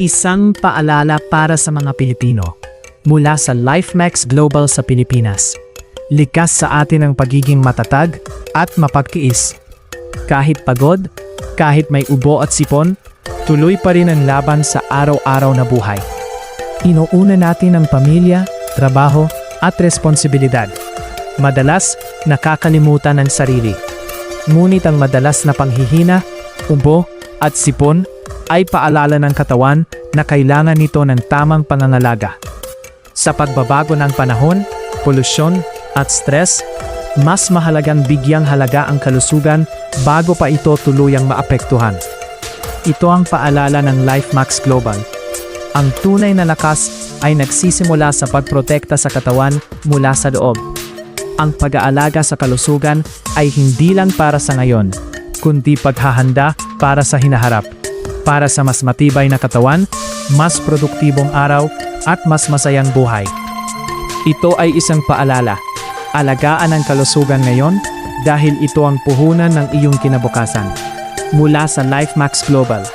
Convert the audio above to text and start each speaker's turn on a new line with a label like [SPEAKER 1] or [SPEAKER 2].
[SPEAKER 1] Isang paalala para sa mga Pilipino mula sa LifeMax Global sa Pilipinas. Likas sa atin ang pagiging matatag at mapagtiis. Kahit pagod, kahit may ubo at sipon, tuloy pa rin ang laban sa araw-araw na buhay. Inuuna natin ang pamilya, trabaho at responsibilidad. Madalas, nakakalimutan ang sarili. Ngunit ang madalas na panghihina, ubo at sipon ay paalala ng katawan na kailangan nito ng tamang pangangalaga. Sa pagbabago ng panahon, polusyon at stress, mas mahalagang bigyang halaga ang kalusugan bago pa ito tuluyang maapektuhan. Ito ang paalala ng LifeMax Global. Ang tunay na lakas ay nagsisimula sa pagprotekta sa katawan mula sa loob. Ang pag-aalaga sa kalusugan ay hindi lang para sa ngayon, kundi paghahanda para sa hinaharap. Para sa mas matibay na katawan, mas produktibong araw at mas masayang buhay. Ito ay isang paalala. Alagaan ang kalusugan ngayon dahil ito ang puhunan ng iyong kinabukasan. Mula sa LifeMax Global.